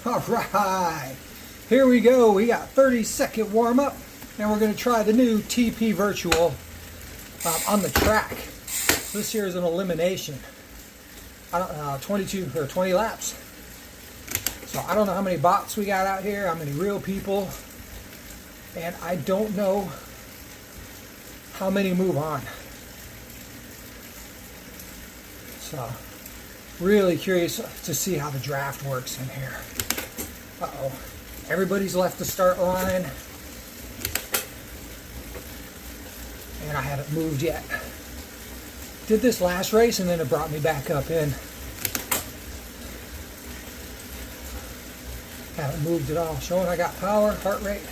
All right, here we go. We got 30-second warm up, and we're going to try the new TP Virtual on the track. So this here is an elimination. 22 or 20 laps. So I don't know how many bots we got out here, how many real people, and I don't know how many move on. So really curious to see how the draft works in here. Uh-oh. Everybody's left the start line, and I haven't moved yet. Did this last race and then it brought me back up in. Haven't moved at all. Showing I got power, heart rate.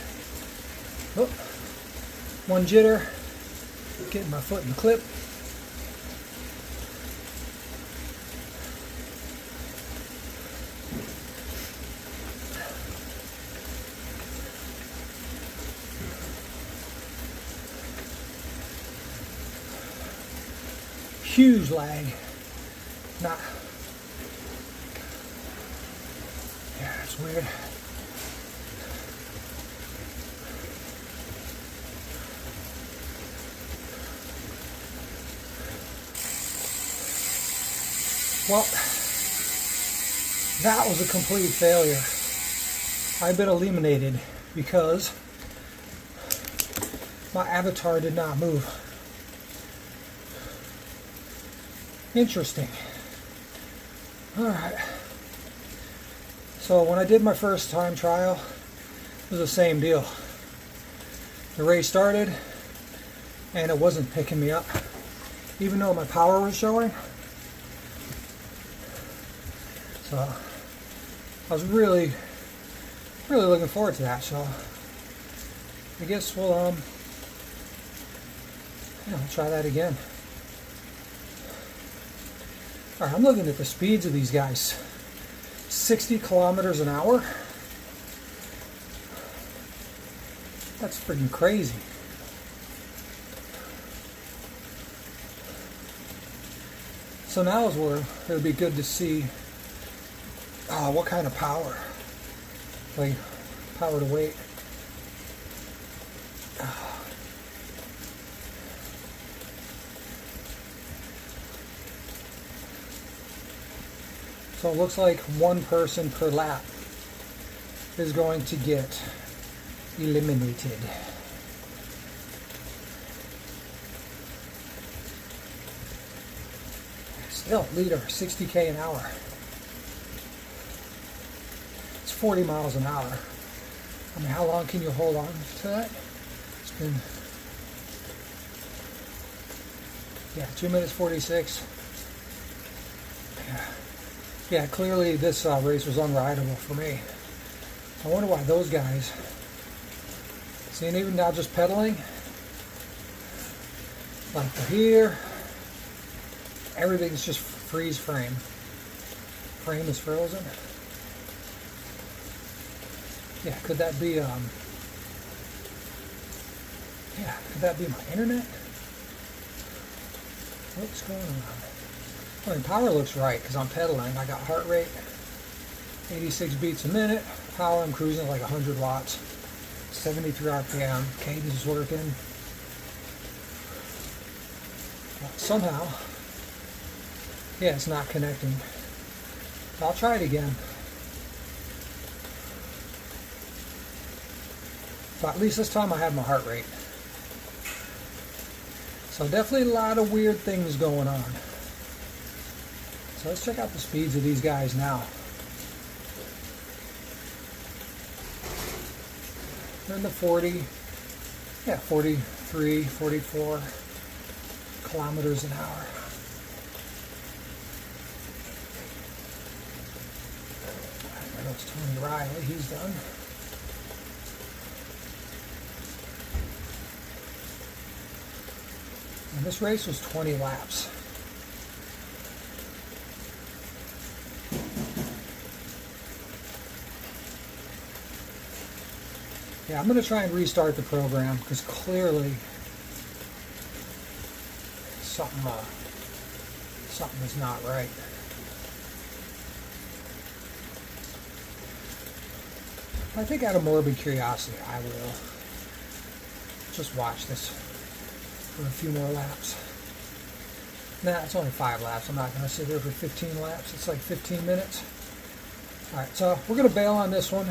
Oh, one jitter. Getting my foot in the clip. Huge lag. Not. Yeah, it's weird. Well, that was a complete failure. I've been eliminated because my avatar did not move. Interesting. Alright. So when I did my first time trial, it was the same deal. The race started and it wasn't picking me up, even though my power was showing. So I was really looking forward to that. So I guess we'll try that again. All right, I'm looking at the speeds of these guys. 60 kilometers an hour. That's freaking crazy. So now is where it'll be good to see what kind of power, like power to weight. So it looks like one person per lap is going to get eliminated. Still, leader, 60k an hour. It's 40 miles an hour. I mean, how long can you hold on to that? It's been, 2 minutes 46. Yeah, clearly this race was unrideable for me. I wonder why those guys. See, and even now just pedaling, like for here, everything's just freeze frame. Frame is frozen. Yeah, could that be could that be my internet? What's going on? I mean, power looks right because I'm pedaling. I got heart rate, 86 beats a minute. Power, I'm cruising at like 100 watts. 73 RPM. Cadence is working. Somehow, it's not connecting. I'll try it again. But at least this time I have my heart rate. So definitely a lot of weird things going on. So let's check out the speeds of these guys now. They're in the 43, 44 kilometers an hour. There goes Tony Riley, he's done. And this race was 20 laps. Yeah, I'm going to try and restart the program because clearly something is not right. I think out of morbid curiosity, I will just watch this for a few more laps. Nah, it's only 5 laps. I'm not going to sit here for 15 laps. It's like 15 minutes. Alright, so we're going to bail on this one.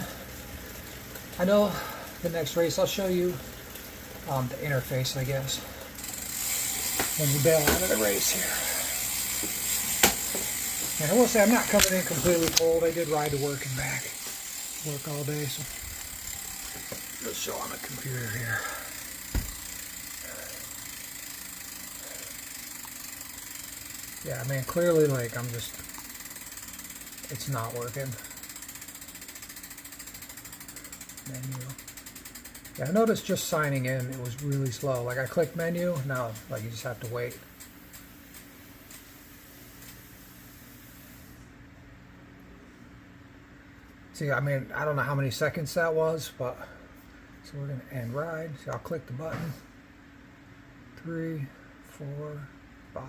I know the next race I'll show you the interface, I guess, when we bail out of the race here. And I will say I'm not coming in completely cold. I did ride to work and back. Work all day, so let's show on the computer here. Yeah, I mean, clearly, like, it's not working. Menu. Yeah, I noticed just signing in, it was really slow. Like, I clicked menu, now, like, you just have to wait. See, I mean, I don't know how many seconds that was, but, so we're going to end ride. So I'll click the button. 3, 4, 5,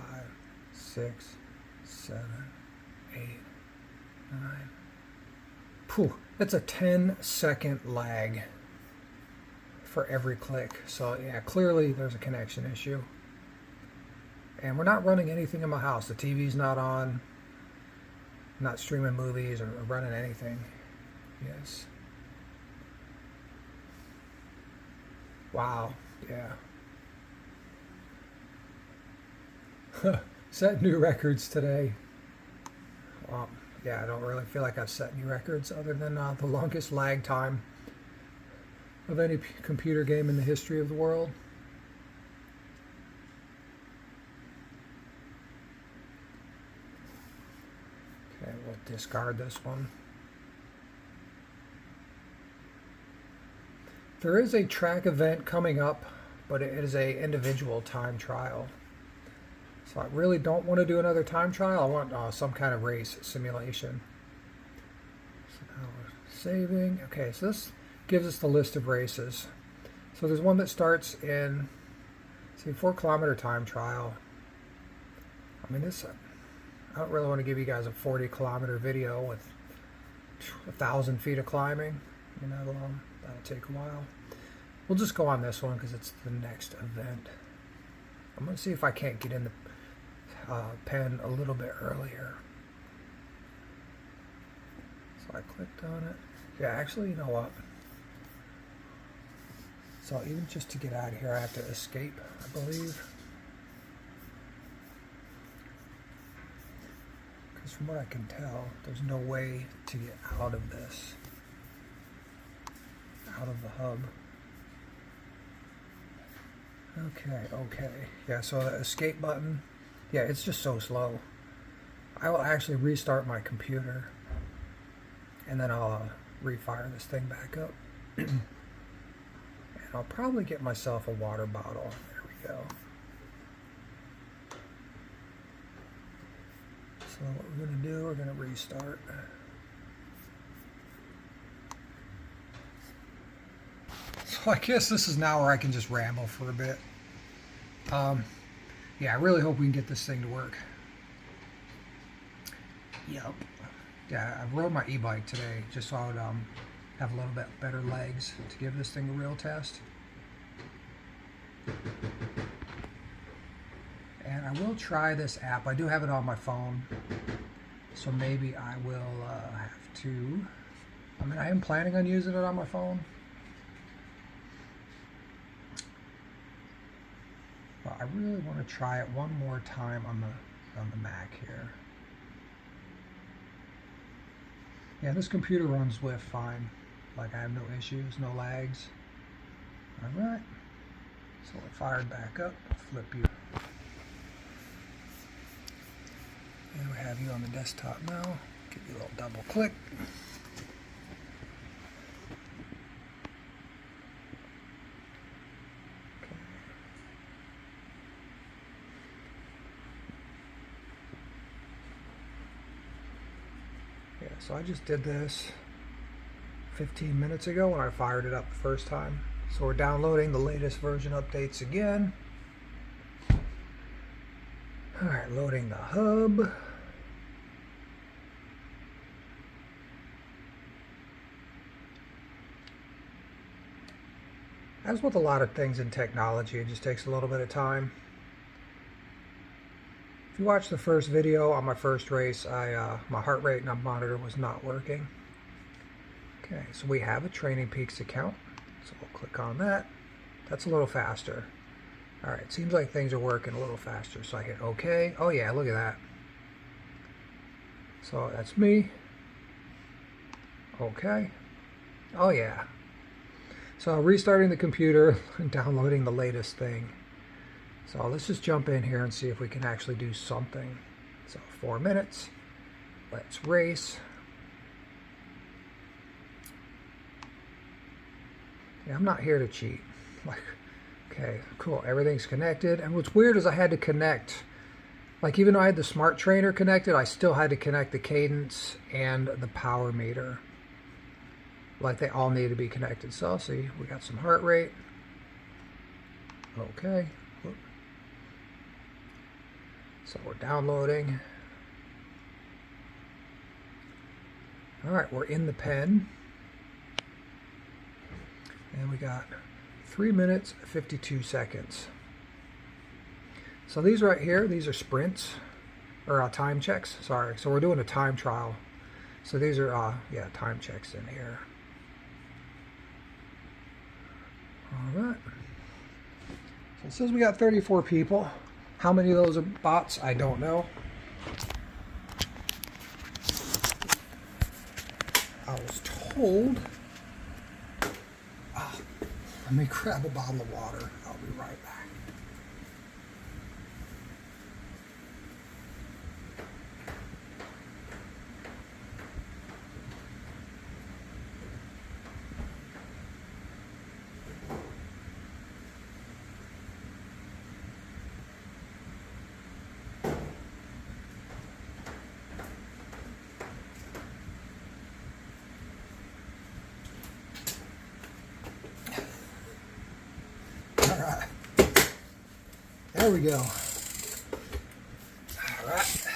6, 7, 8, 9. Phew, it's a 10-second lag for every click. So yeah, clearly there's a connection issue. And we're not running anything in my house. The TV's not on. I'm not streaming movies or running anything. Yes. Wow. Yeah. Set new records today. Yeah, I don't really feel like I've set new records other than the longest lag time of any computer game in the history of the world. Okay, we'll discard this one. There is a track event coming up, but it is a individual time trial. So I really don't want to do another time trial. I want some kind of race simulation. So now we're saving. Okay, so this gives us the list of races. So there's one that starts in, see, 4-kilometer time trial. I mean, this, I don't really want to give you guys a 40-kilometer video with 1,000 feet of climbing. You know, that'll take a while. We'll just go on this one because it's the next event. I'm going to see if I can't get in the pen a little bit earlier. So I clicked on it. Yeah, actually, you know what? So even just to get out of here, I have to escape, I believe. Because from what I can tell, there's no way to get out of this. Out of the hub. Okay. Yeah, so the escape button, yeah, it's just so slow. I will actually restart my computer and then I'll refire this thing back up. And I'll probably get myself a water bottle. There we go. So what we're going to do, we're going to restart. So I guess this is now where I can just ramble for a bit. Yeah, I really hope we can get this thing to work. Yep. Yeah, I rode my e-bike today just so I would have a little bit better legs to give this thing a real test. And I will try this app. I do have it on my phone, so maybe I will have to. I mean, I am planning on using it on my phone. But I really want to try it one more time on the Mac here. Yeah, this computer runs Zwift fine. Like, I have no issues, no lags. Alright. So it fired back up. Flip you. And we have you on the desktop now. Give you a little double click. So I just did this 15 minutes ago when I fired it up the first time. So we're downloading the latest version updates again. Alright, loading the hub. As with a lot of things in technology, it just takes a little bit of time. If you watch the first video on my first race, my heart rate monitor was not working. Okay, so we have a Training Peaks account. So we'll click on that. That's a little faster. All right, seems like things are working a little faster. So I hit OK. Oh yeah, look at that. So that's me. OK. Oh yeah. So restarting the computer and downloading the latest thing. So let's just jump in here and see if we can actually do something. So 4 minutes. Let's race. Yeah, I'm not here to cheat. Like, okay, cool. Everything's connected. And what's weird is I had to connect. Like, even though I had the smart trainer connected, I still had to connect the cadence and the power meter. Like, they all need to be connected. So, see, we got some heart rate. Okay. So we're downloading. All right, we're in the pen. And we got 3 minutes, 52 seconds. So these right here, these are sprints, or time checks, sorry. So we're doing a time trial. So these are, yeah, time checks in here. All right. So it says we got 34 people. How many of those are bots? I don't know. I was told. Let me grab a bottle of water. I'll be right back. All right. There we go. All right.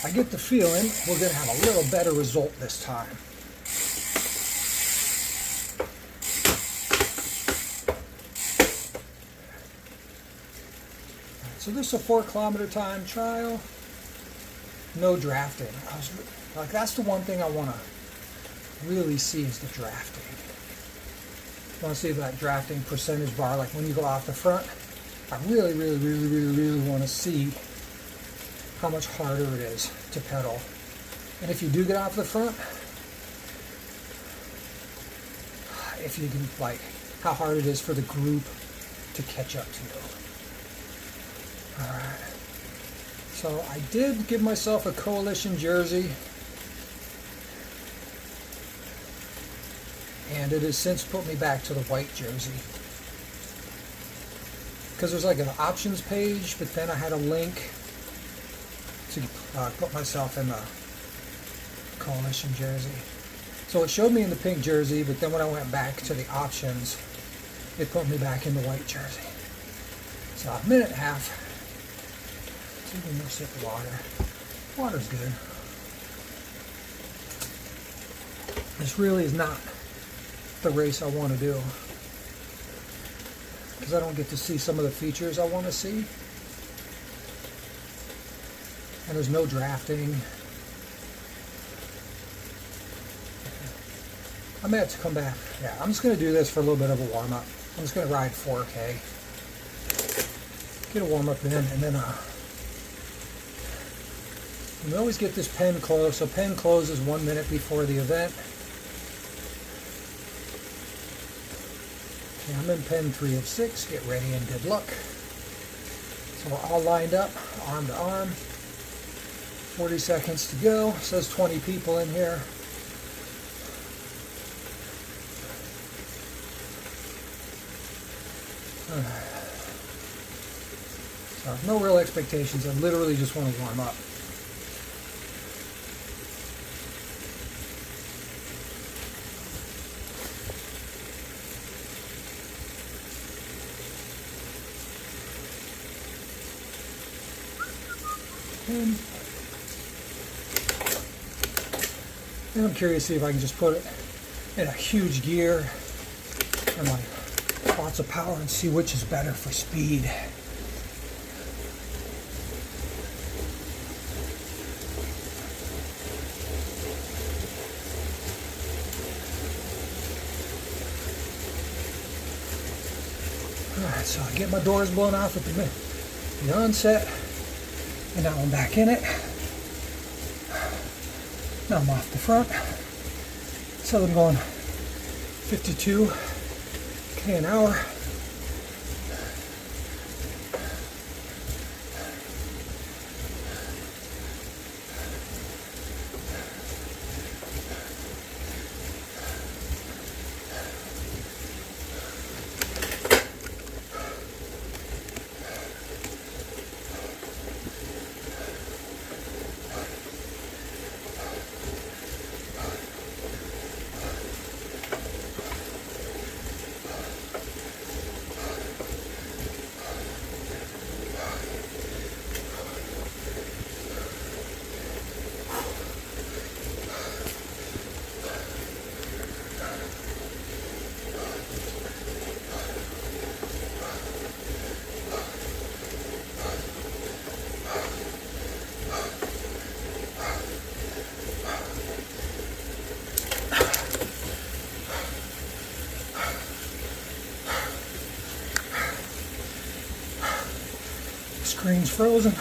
I get the feeling we're going to have a little better result this time. So this is a 4-kilometer time trial. No drafting. Like, that's the one thing I want to really see is the drafting. I want to see that drafting percentage bar, like when you go off the front. I really want to see how much harder it is to pedal. And if you do get off the front, if you can, like, how hard it is for the group to catch up to you. Alright. So I did give myself a coalition jersey. And it has since put me back to the white jersey. Because there's like an options page, but then I had a link to put myself in the coalition jersey. So it showed me in the pink jersey, but then when I went back to the options, it put me back in the white jersey. So a minute and a half. Let's take one more sip of water. Water's good. This really is not the race I want to do, because I don't get to see some of the features I want to see, and there's no drafting. I may have to come back. Yeah, I'm just going to do this for a little bit of a warm-up. I'm just going to ride 4K, get a warm-up in, and then we always get this pen closed. So pen closes 1 minute before the event. I'm in pen 3 of 6. Get ready and good luck. So we're all lined up, arm to arm. 40 seconds to go. It says 20 people in here. So no real expectations. I literally just want to warm up. And I'm curious to see if I can just put it in a huge gear and like lots of power and see which is better for speed. Alright, so I get my doors blown off at the onset, and now I'm back in it. Now I'm off the front. So I'm going 52k an hour. Screen's frozen.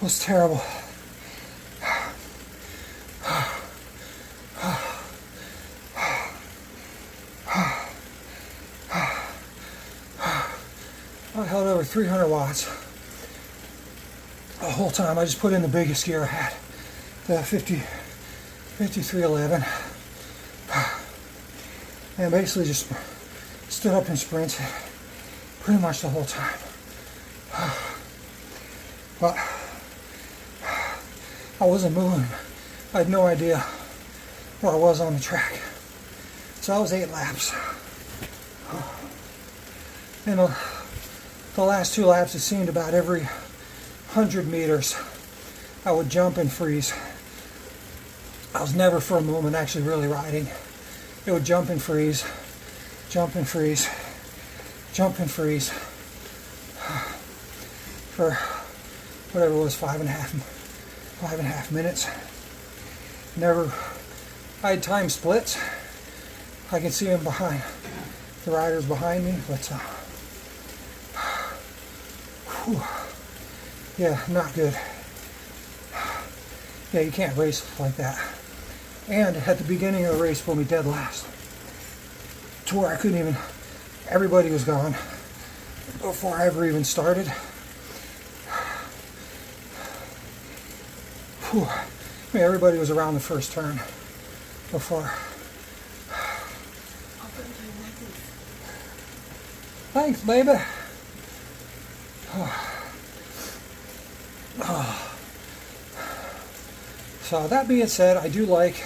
was terrible. I held over 300 watts the whole time. I just put in the biggest gear I had, the 5311, and basically just stood up and sprinted pretty much the whole time. But I wasn't moving. I had no idea where I was on the track. So I was 8 laps. And the last 2 laps, it seemed about every 100 meters, I would jump and freeze. I was never for a moment actually really riding. It would jump and freeze, jump and freeze, jump and freeze for whatever it was, 5.5 minutes. Never, I had time splits. I can see them behind, the riders behind me, but yeah, not good. Yeah, you can't race like that. And at the beginning of the race, put me dead last, to where I couldn't even, everybody was gone before I ever even started. Whew. I mean, everybody was around the first turn before. Thanks, baby. So that being said, I do like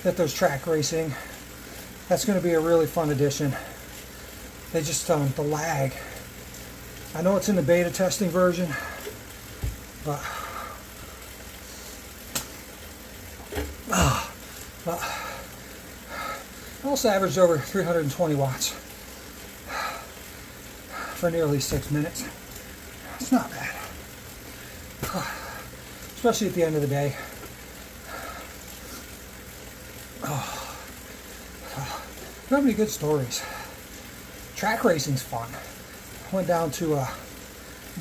that there's track racing. That's going to be a really fun addition. They just, the lag. I know it's in the beta testing version, but I also averaged over 320 watts for nearly 6 minutes. It's not bad, especially at the end of the day. Do you have any good stories? Track racing's fun. I went down to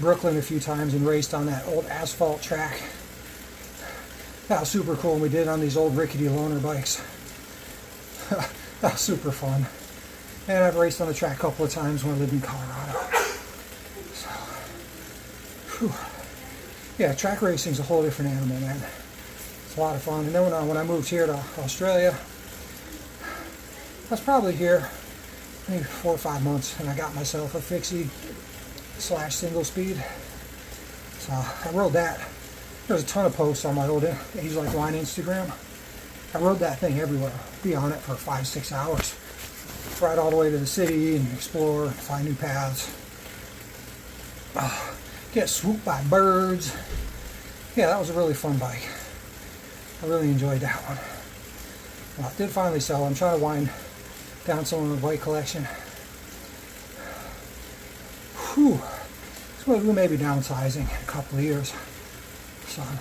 Brooklyn a few times and raced on that old asphalt track. That was super cool, and we did it on these old rickety loaner bikes. That was super fun. And I've raced on the track a couple of times when I lived in Colorado. So, whew. Yeah, track racing's a whole different animal, man. It's a lot of fun. And then when I moved here to Australia, I was probably here maybe 4 or 5 months, and I got myself a fixie / single speed. So I rode that. There's a ton of posts on my old Age Like Wine Instagram. I rode that thing everywhere. Be on it for 5-6 hours. Ride all the way to the city and explore and find new paths. Get swooped by birds. Yeah, that was a really fun bike. I really enjoyed that one. Well, it did finally sell. I'm trying to wind down some of the bike collection. Whew. So we may be downsizing in a couple of years. So I'm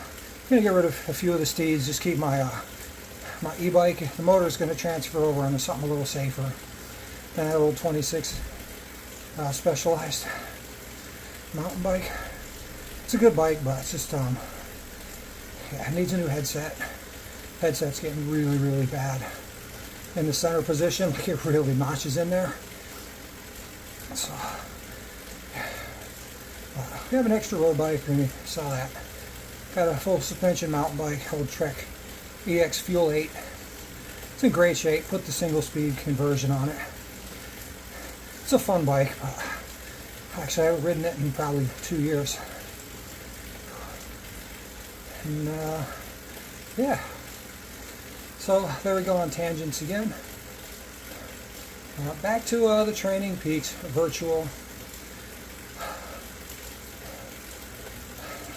going to get rid of a few of the steeds, just keep my my e-bike. The motor is going to transfer over into something a little safer than that old 26 Specialized mountain bike. It's a good bike, but it's just yeah, it needs a new headset. Headset's getting really, really bad in the center position. Like, it really notches in there. So if you have an extra road bike, maybe sell that. Got a full suspension mountain bike, old Trek EX Fuel 8. It's in great shape. Put the single speed conversion on it. It's a fun bike, but actually I haven't ridden it in probably 2 years. And yeah. So there we go on tangents again. Back to the Training Peaks virtual.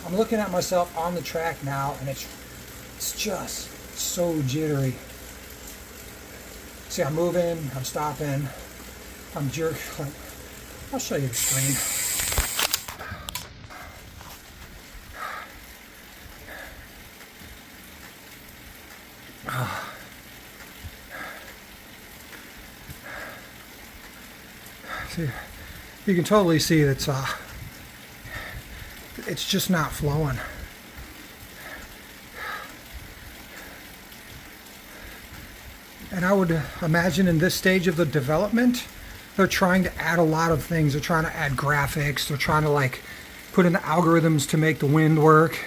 I'm looking at myself on the track now, and it's just so jittery. See, I'm moving, I'm stopping, I'm jerking. I'll show you the screen. See, you can totally see that it's just not flowing. And I would imagine in this stage of the development, they're trying to add a lot of things. They're trying to add graphics. They're trying to like put in the algorithms to make the wind work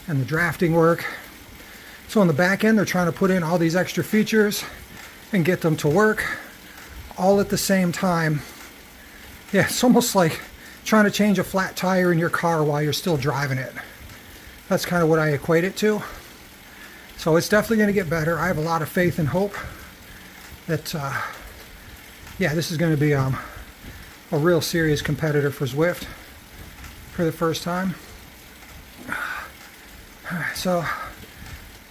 and the drafting work. So on the back end, they're trying to put in all these extra features and get them to work all at the same time. Yeah, it's almost like trying to change a flat tire in your car while you're still driving it. That's kind of what I equate it to. So it's definitely going to get better. I have a lot of faith and hope that, yeah, this is going to be a real serious competitor for Zwift for the first time. So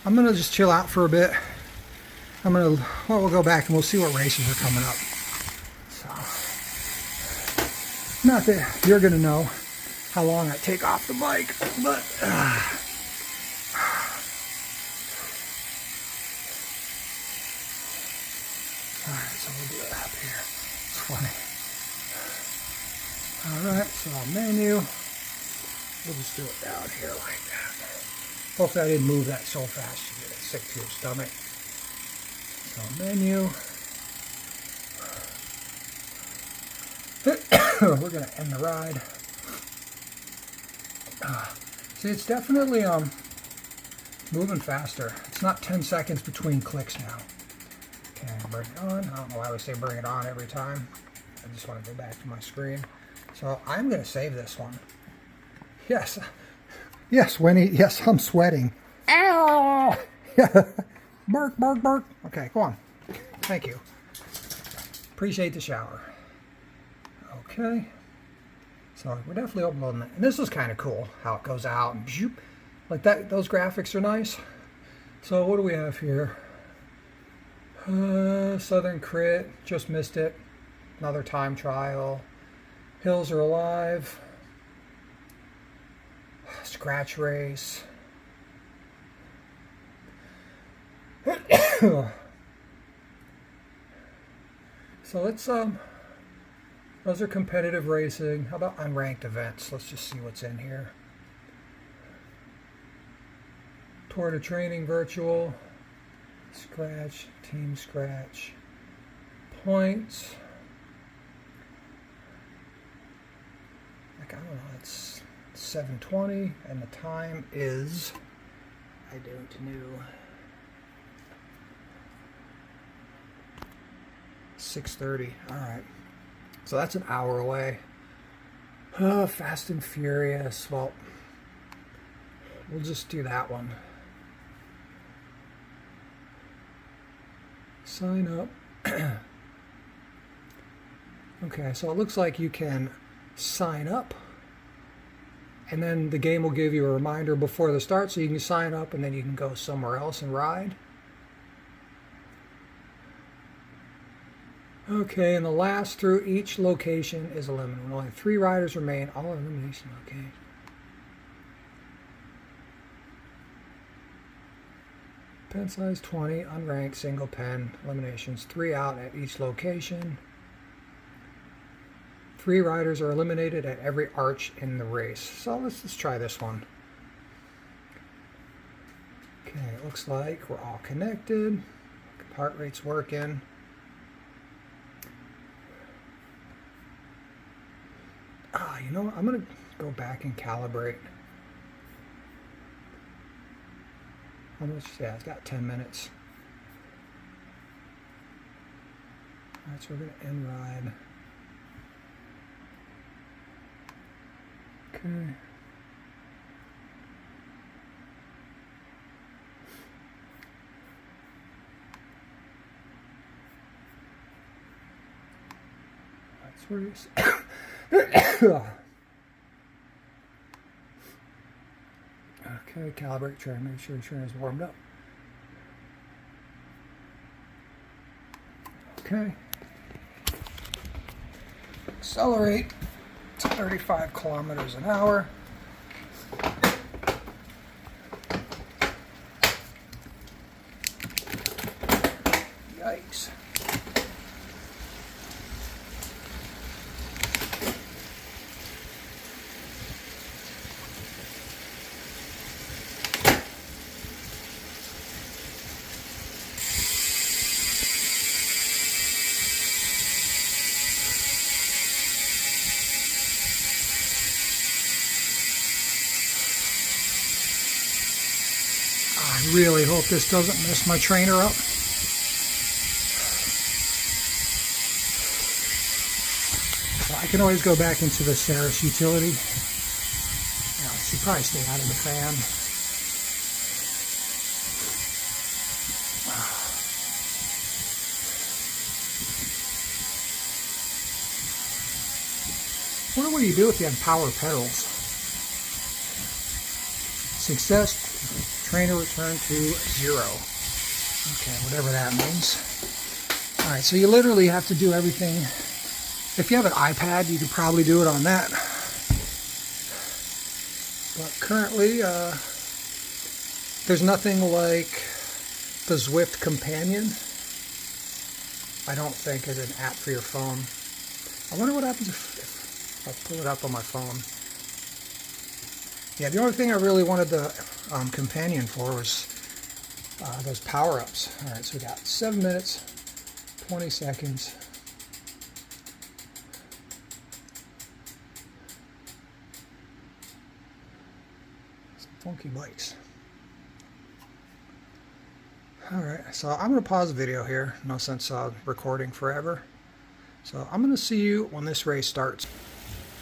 I'm going to just chill out for a bit. Well, we'll go back and we'll see what races are coming up. So, not that you're going to know how long I take off the bike, but alright, so we'll do it up here. It's funny. Alright, so menu. We'll just do it down here like that. Hopefully I didn't move that so fast you get sick to your stomach. So menu. We're going to end the ride. See, it's definitely moving faster. It's not 10 seconds between clicks now. Okay, bring it on. I don't know why I would say bring it on every time. I just want to go back to my screen. So I'm going to save this one. Yes. Yes, Winnie. Yes, I'm sweating. Ow! Yeah. Bark, bark, bark. Okay, go on. Thank you. Appreciate the shower. Okay. So we're definitely uploading it. And this is kind of cool how it goes out and zoop, like that. Those graphics are nice. So what do we have here? Southern Crit, just missed it. Another time trial. Hills are alive. Scratch race. So let's those are competitive racing. How about unranked events? Let's just see what's in here. Tour to Training virtual. Scratch, team scratch. Points. Like, I don't know, it's 7:20 and the time is, I don't know, 6:30. All right. So that's an hour away. Fast and Furious. Well, we'll just do that one. Sign up. Okay, so it looks like you can sign up and then the game will give you a reminder before the start, so you can sign up and then you can go somewhere else and ride. Okay, and the last through each location is eliminated. Only 3 riders remain, all elimination locations. Pen size 20, unranked, single pen, eliminations, 3 out at each location. 3 riders are eliminated at every arch in the race. So let's try this one. Okay, it looks like we're all connected. Heart rate's working. You know what? I'm going to go back and calibrate. How much? Yeah, it's got 10 minutes. Alright, so we're going to end ride. Okay. That's where it's. Okay, calibrate, try to make sure insurance is warmed up. Okay. Accelerate to 35 kilometers an hour. Yikes. I really hope this doesn't mess my trainer up. So I can always go back into the Ceres utility. Now, it should probably stay out of the fan. I wonder what you do if you have power pedals. Success, trainer returned to 0. Okay, whatever that means. Alright, so you literally have to do everything. If you have an iPad, you could probably do it on that. But currently, there's nothing like the Zwift Companion. I don't think is an app for your phone. I wonder what happens if I pull it up on my phone. Yeah, the only thing I really wanted the companion for was those power-ups. Alright, so we got 7 minutes, 20 seconds. Some funky bikes. Alright, so I'm going to pause the video here. No sense recording forever. So I'm going to see you when this race starts.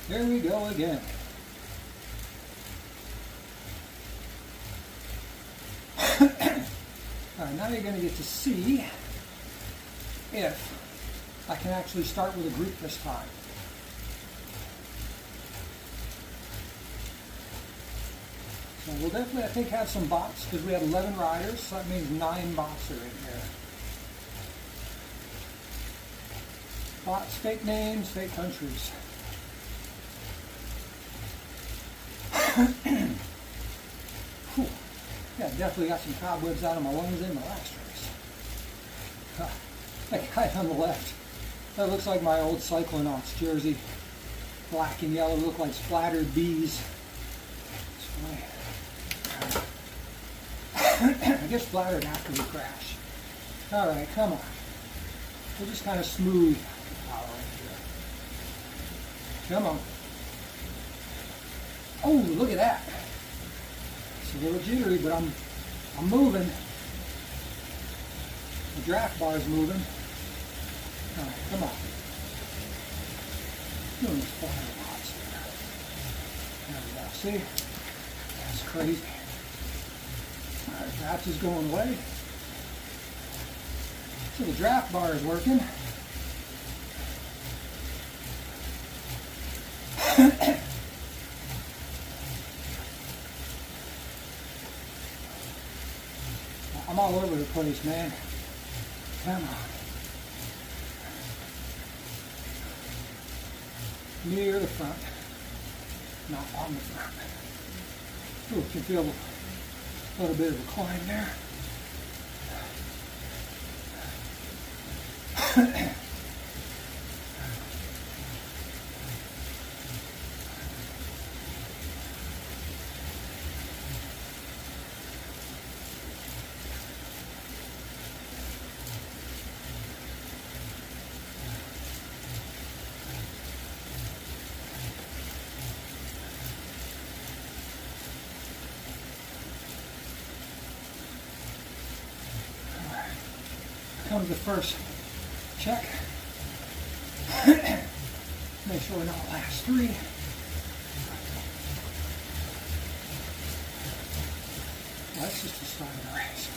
There we go again. Alright, now you're going to get to see if I can actually start with a group this time. So we'll definitely, I think, have some bots because we have 11 riders, so that means 9 bots are in here. Bots, fake names, fake countries. Whew. Yeah, definitely got some cobwebs out of my lungs in the last race. That guy on the left, that looks like my old Cyclonauts jersey. Black and yellow, look like splattered bees. I guess splattered after the crash. Alright, come on. We'll just kind of smooth the power right here. Come on. Oh, look at that. It's a little jittery, but I'm moving. The draft bar is moving. All right, come on. Doing this 400 watts here. There we go. See? That's crazy. All right, draft is going away. So the draft bar is working. I'm all over the place, man. Come on. Near the front, not on the front. Ooh, can feel a little bit of a climb there. Comes the first check. Make sure we're not last 3. That's just the start of the race.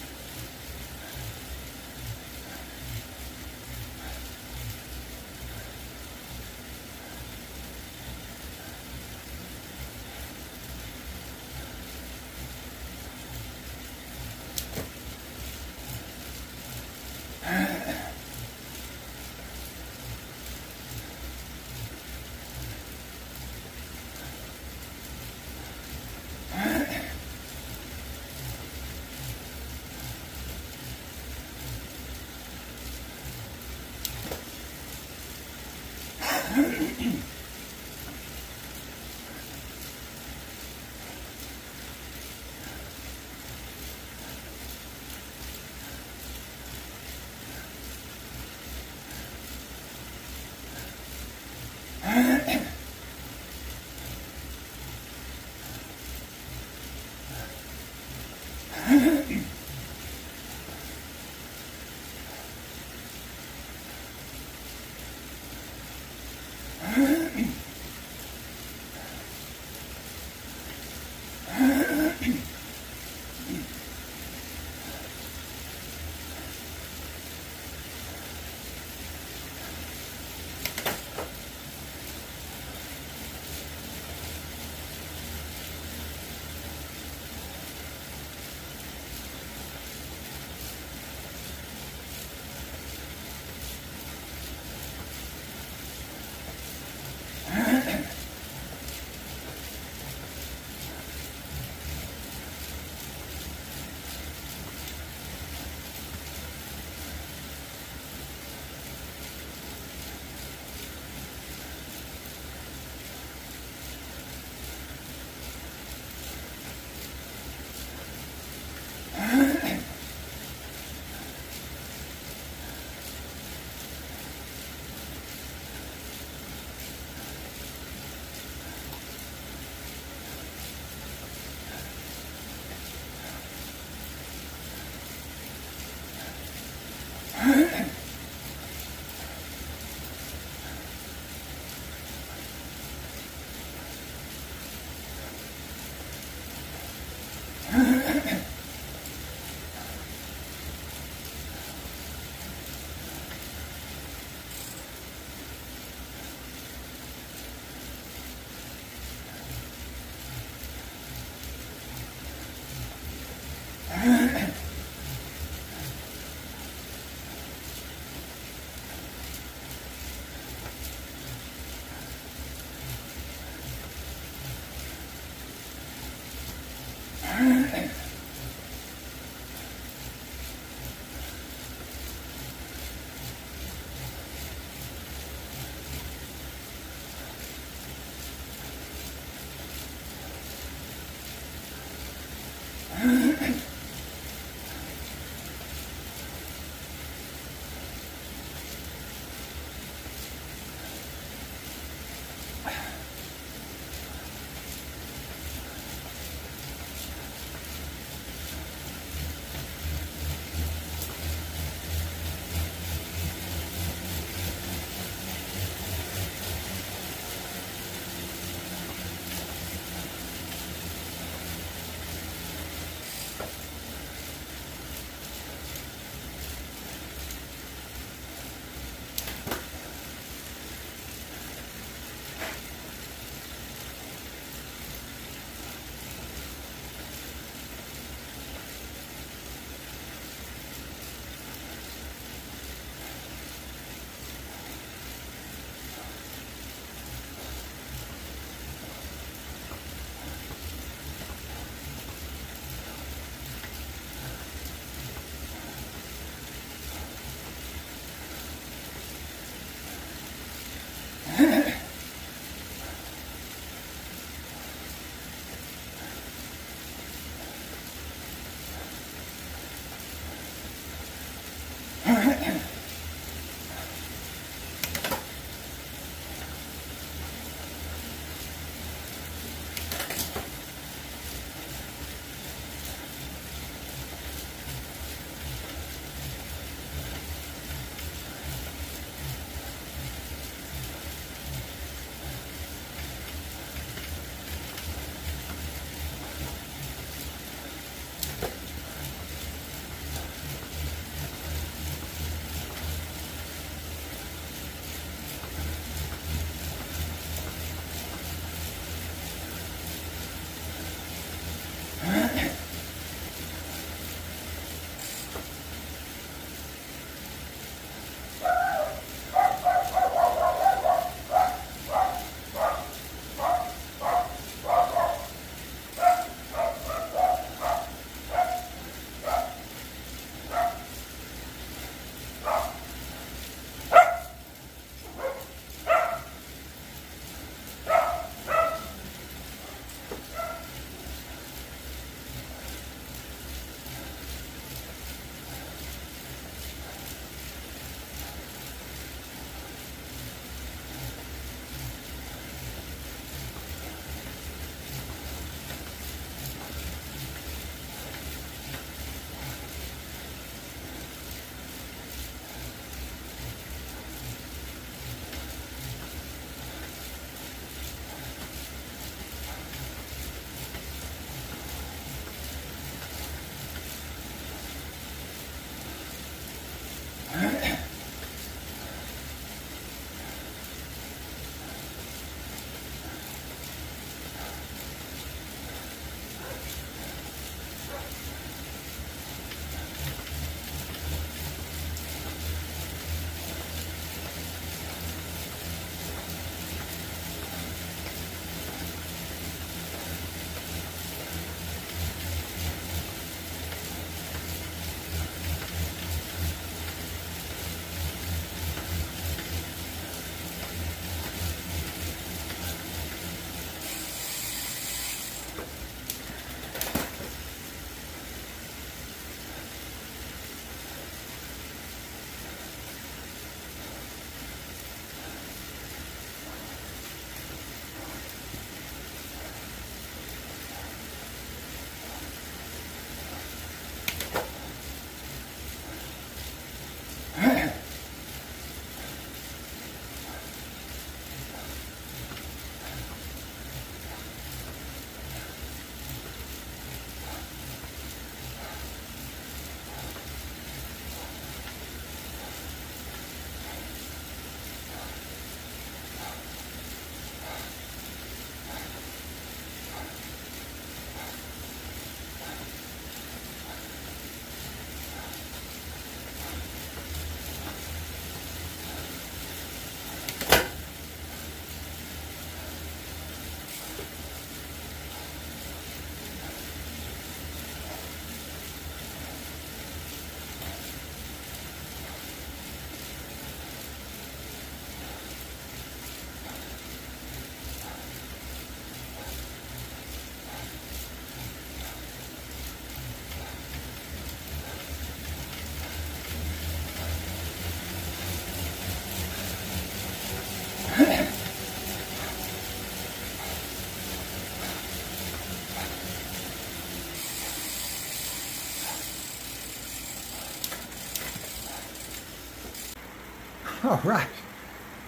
All right,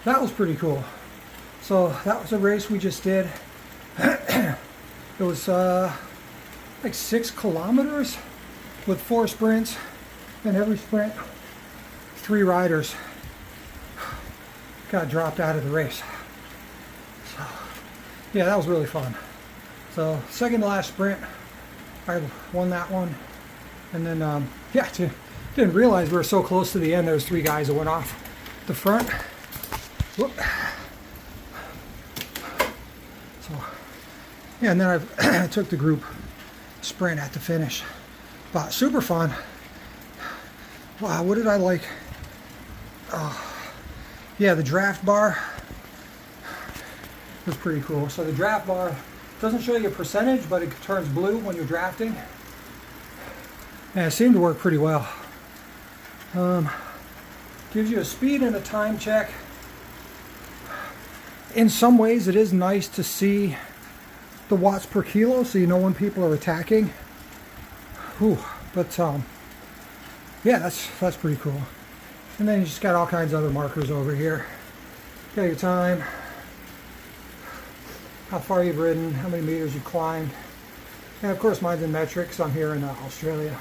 that was pretty cool. So that was a race we just did. It was like 6 kilometers with 4 sprints, and every sprint 3 riders got dropped out of the race. So yeah, that was really fun. So second to last sprint, I won that one. And then yeah, didn't realize we were so close to the end. There was 3 guys that went off the front. Whoop. So yeah, and then I took the group sprint at the finish. But super fun. Wow, what did I like? Yeah, the draft bar was pretty cool. So the draft bar doesn't show you a percentage, but it turns blue when you're drafting. And it seemed to work pretty well. Gives you a speed and a time check. In some ways, it is nice to see the watts per kilo, so you know when people are attacking. Whew. But yeah, that's pretty cool. And then you just got all kinds of other markers over here. Got your time, how far you've ridden, how many meters you climbed, and of course mine's in metrics. I'm here in Australia.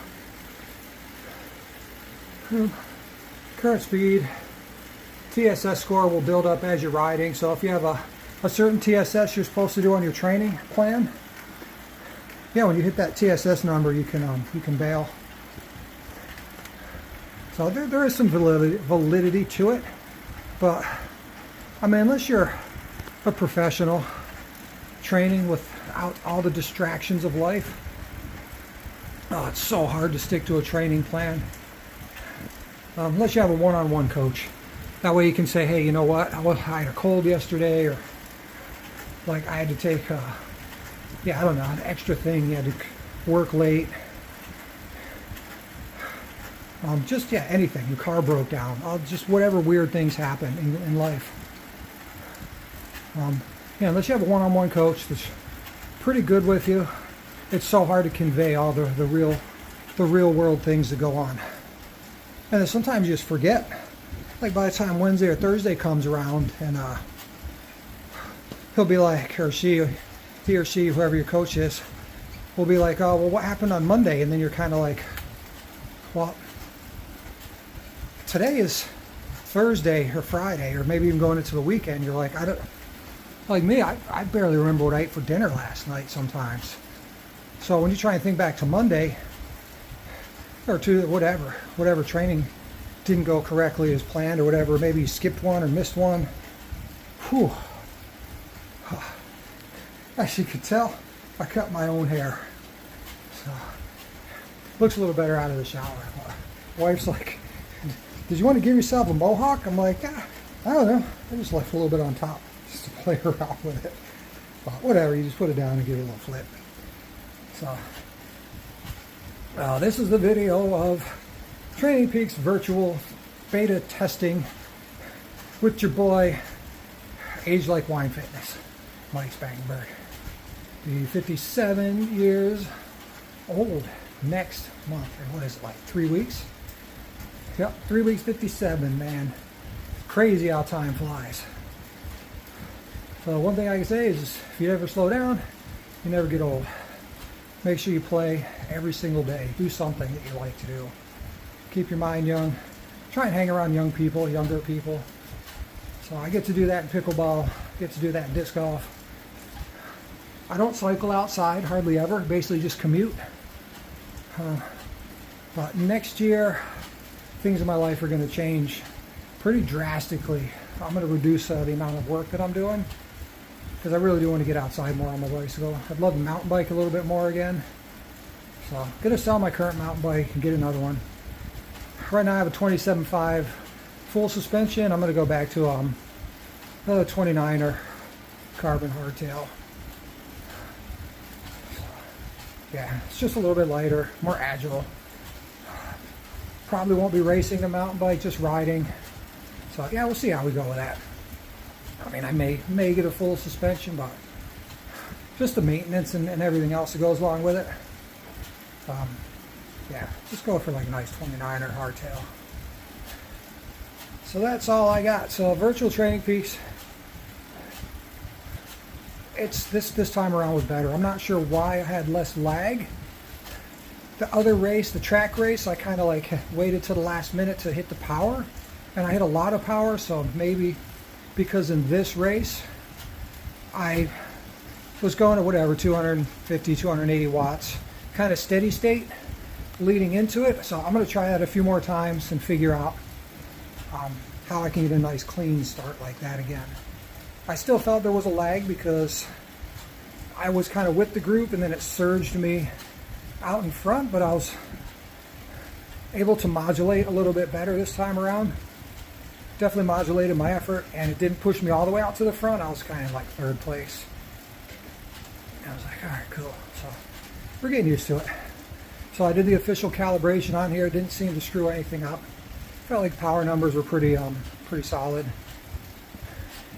Current speed, TSS score will build up as you're riding. So if you have a certain TSS you're supposed to do on your training plan, yeah, when you hit that TSS number, you can bail. So there is some validity to it, but I mean, unless you're a professional training without all the distractions of life, oh, it's so hard to stick to a training plan. Unless you have a one-on-one coach. That way you can say, hey, you know what, I had a cold yesterday, or like I had to take, yeah, I don't know, an extra thing, you had to work late. Just, yeah, anything. Your car broke down. Just whatever weird things happen in life. Yeah, unless you have a one-on-one coach that's pretty good with you, it's so hard to convey all the real world things that go on. And then sometimes you just forget. Like by the time Wednesday or Thursday comes around, and he'll be like, he or she, whoever your coach is, will be like, oh, well, what happened on Monday? And then you're kind of like, well, today is Thursday or Friday, or maybe even going into the weekend. You're like, like me, I barely remember what I ate for dinner last night sometimes. So when you try and think back to Monday, or to whatever training didn't go correctly as planned, or whatever, maybe you skipped one or missed one. Whew. As you could tell, I cut my own hair. So, looks a little better out of the shower. My wife's like, did you want to give yourself a mohawk? I'm like, I don't know. I just left a little bit on top just to play around with it. But whatever, you just put it down and give it a little flip. So, this is the video of Training Peaks virtual beta testing with your boy, Age Like Wine Fitness, Mike Spangenberg. Be 57 years old next month. Or what is it, like 3 weeks? Yep, 3 weeks, 57, man. Crazy how time flies. So one thing I can say is, if you ever slow down, you never get old. Make sure you play every single day. Do something that you like to do. Keep your mind young. Try and hang around young people, younger people. So I get to do that in pickleball. Get to do that in disc golf. I don't cycle outside hardly ever. Basically just commute. But next year, things in my life are going to change pretty drastically. I'm going to reduce the amount of work that I'm doing, because I really do want to get outside more on my bicycle. I'd love to mountain bike a little bit more again. So I'm going to sell my current mountain bike and get another one. Right now I have a 27.5 full suspension. I'm going to go back to another 29er carbon hardtail. Yeah, it's just a little bit lighter, more agile. Probably won't be racing the mountain bike, just riding. So yeah, we'll see how we go with that. I mean, I may get a full suspension, but just the maintenance and everything else that goes along with it. Yeah, just go for like a nice 29er hardtail. So that's all I got. So virtual training piece. It's this time around was better. I'm not sure why I had less lag. The other race, the track race, I kind of like waited till the last minute to hit the power, and I hit a lot of power. So maybe because in this race I was going to whatever 250, 280 watts, kind of steady state leading into it. So I'm going to try that a few more times and figure out how I can get a nice clean start like that again. I still felt there was a lag because I was kind of with the group and then it surged me out in front, but I was able to modulate a little bit better this time around. Definitely modulated my effort, and it didn't push me all the way out to the front. I was kind of like third place. And I was like, all right, cool. So we're getting used to it. So I did the official calibration on here. Didn't seem to screw anything up. Felt like power numbers were pretty solid.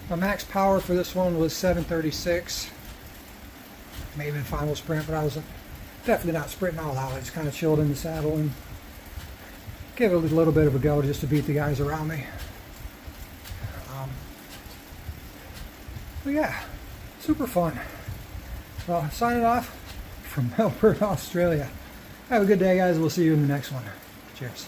My max power for this one was 736. Maybe the final sprint, but I was definitely not sprinting all out. I just kind of chilled in the saddle and gave it a little bit of a go just to beat the guys around me. But yeah, super fun. Well, signing off from Melbourne, Australia. Have a good day, guys. We'll see you in the next one. Cheers.